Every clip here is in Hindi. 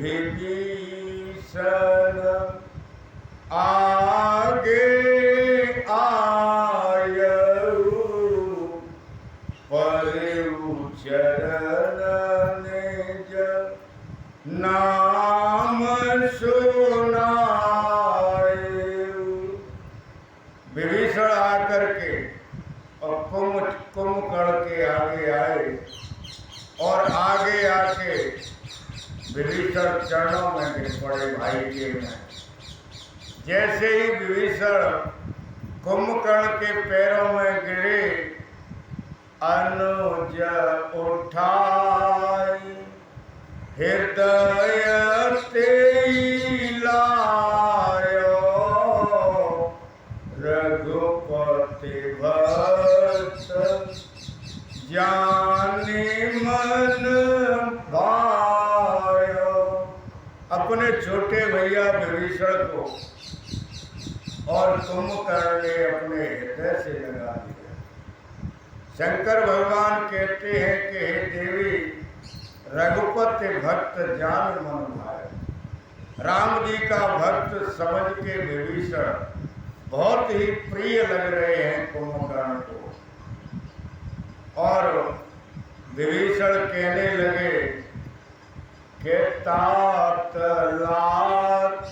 विभीषण आगे आयऊ परयु चरण निज नाम सुनायु। विभीषण आकर के और कुंभकर्ण के आगे आए और आगे आके विभीषण चरणों में गिर पड़े भाई के में। जैसे ही विभीषण कुंभकर्ण के पैरों में गिरे, अनुज उठाई हृदय लायो रघुपति भक्त जाने मन भायो। अपने छोटे भैया विभीषण को और कुंभकर्ण ने अपने हृदय से लगा दिया। शंकर भगवान कहते हैं कि हे देवी, रघुपति भक्त जान मन भाए। राम जी का भक्त समझ के विभीषण बहुत ही प्रिय लग रहे हैं कुंभकर्ण को। और विभीषण कहने लगे कि तात लात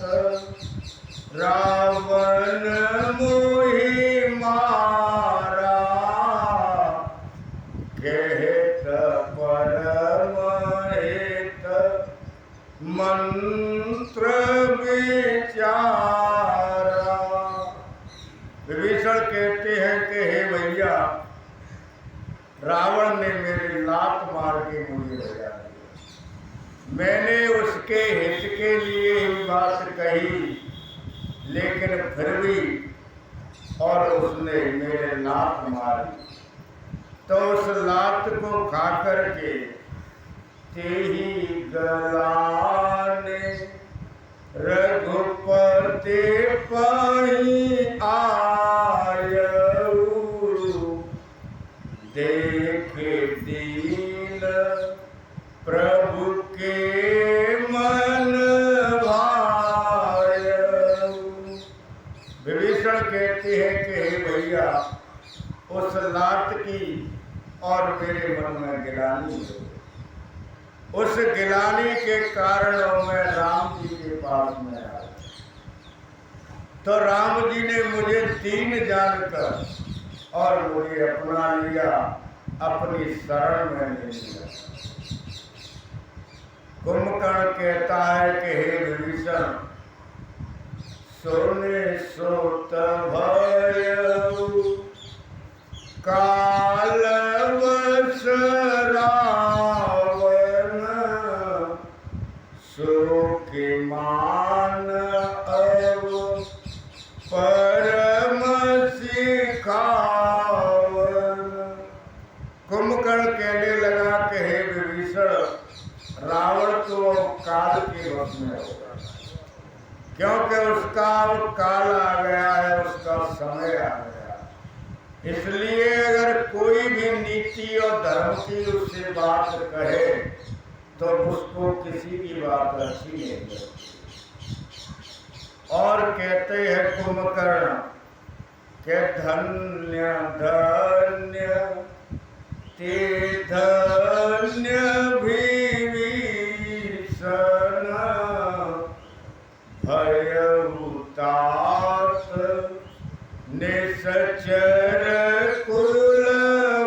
रावण मोहि मारा, कहत परम हित मंत्र विचारा। विभीषण कहते हैं कि हे भैया, रावण ने मेरी लात मार के मुझे बजा दिया। मैंने उसके हित के लिए ही बात कही, लेकिन फिर भी और उसने मेरे लात मारी। तो उस लात को खा करके तेही गलाने रघुपति पाई आयऊ, देखे दीन प्रभु के मन भायऊ। विभीषण कहते हैं कि हे भैया, उस लात की और मेरे मन में गिलानी है। उस गिलानी के कारण मैं राम जी के पास में आया। तो राम जी ने मुझे दीन जानकर और मुझे अपना लिया, अपनी शरण में ले लिया। कुंभकर्ण कहता है कि हे विभीषण, सोने सोत भयऊ कालवश रावण, सुखी मान अब परम सिखावन। कुंभकर्ण कहने लगा कि हे विभीषण, रावण तो काल के वश में होगा, क्योंकि उसका काल आ गया है, उसका समय आ गया। इसलिए अगर कोई भी नीति और धर्म की उससे बात कहे तो उसको किसी की बात अच्छी नहीं लगती। और कहते हैं कुंभकर्ण के धन्य धन्य ते धन्य विभीषण, भयऊ तात निश्चर कुलभूषण।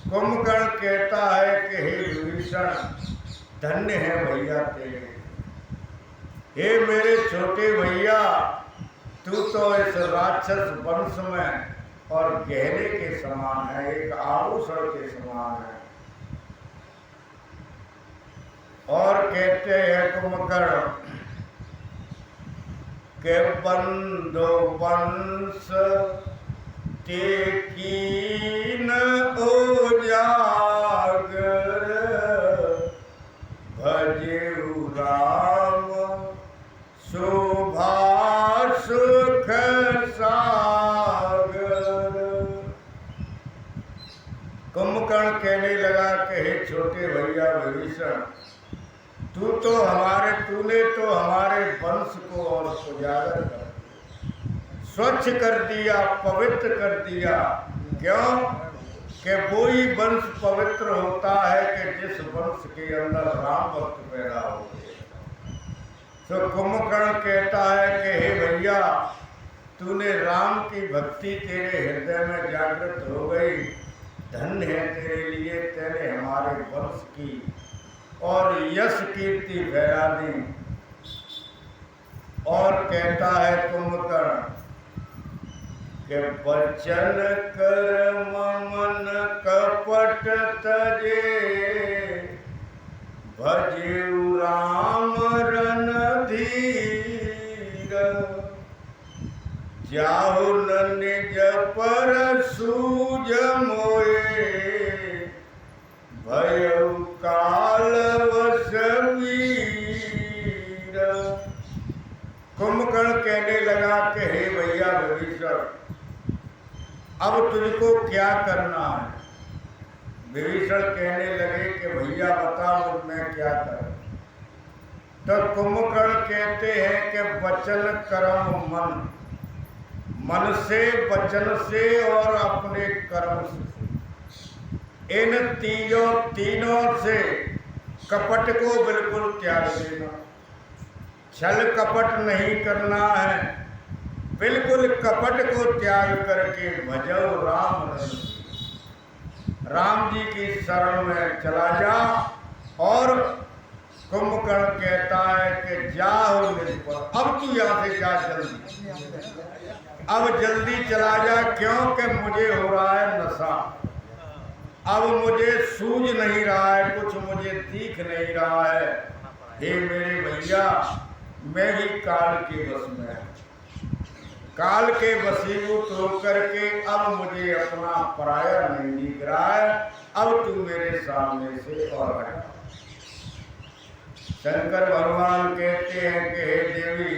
कुंभकर्ण कहता है कि हे विभीषण, धन्य है भैया तेरे। हे मेरे छोटे भैया, तू तो इस राक्षस वंश में और गहने के समान है, एक आभूषण के समान है। और कहते हैं कुंभकर्ण के बंधु वंश ते कीन उजागर, भजेउ राम शोभा सुख सागर। कुंभकर्ण कहने लगा कि हे छोटे भैया विभीषण, विभीषण, तूने तो हमारे वंश को और उजागर कर दिया, स्वच्छ कर दिया, पवित्र कर दिया। क्यों कि वो ही वंश पवित्र होता है कि जिस वंश के अंदर राम भक्त पैदा होते हैं। तो कुंभकर्ण कहता है कि हे भैया, तूने राम की भक्ति तेरे हृदय में जागृत हो गई, धन्य है तेरे लिए, तेरे हमारे वंश की और यश कीर्ति फैला दी। और कहता है कुंभकर्ण कि बचन कर्म मन कपट तजे, भजेउ राम रणधीर, जाहु न निज पर सूझ मोए, भयउ काल वश वीर। कुंभकर्ण कहने लगा कि हे भैया विभीषण, अब तुझको क्या करना है? विभीषण कहने लगे कि भैया बताओ मैं क्या करूं? तो कुंभकर्ण कहते हैं कि वचन कर्म मन, मन से, वचन से और अपने कर्म से, इन तीनों से कपट को बिल्कुल त्याग देना। छल कपट नहीं करना है, बिल्कुल कपट को त्याग करके भजो राम, राम जी की शरण में चला जा। और कुंभकर्ण कहता है कि जाओ निज पर, अब तू यहाँ से जा जल्दी, अब जल्दी चला जा, क्योंकि मुझे हो रहा है नशा, अब मुझे सूझ नहीं रहा है, कुछ मुझे दिख नहीं रहा है। हे मेरे भैया, मैं ही काल के वश में हूं, काल के वशीभूत होकर के अब मुझे अपना पराया नहीं दिख रहा है, अब तू मेरे सामने से और हटा। शंकर भगवान कहते हैं कि हे देवी,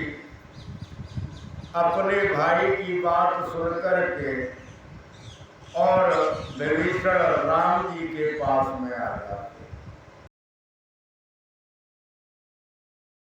अपने भाई की बात सुन करके और विभीषण राम जी के पास में आ गया।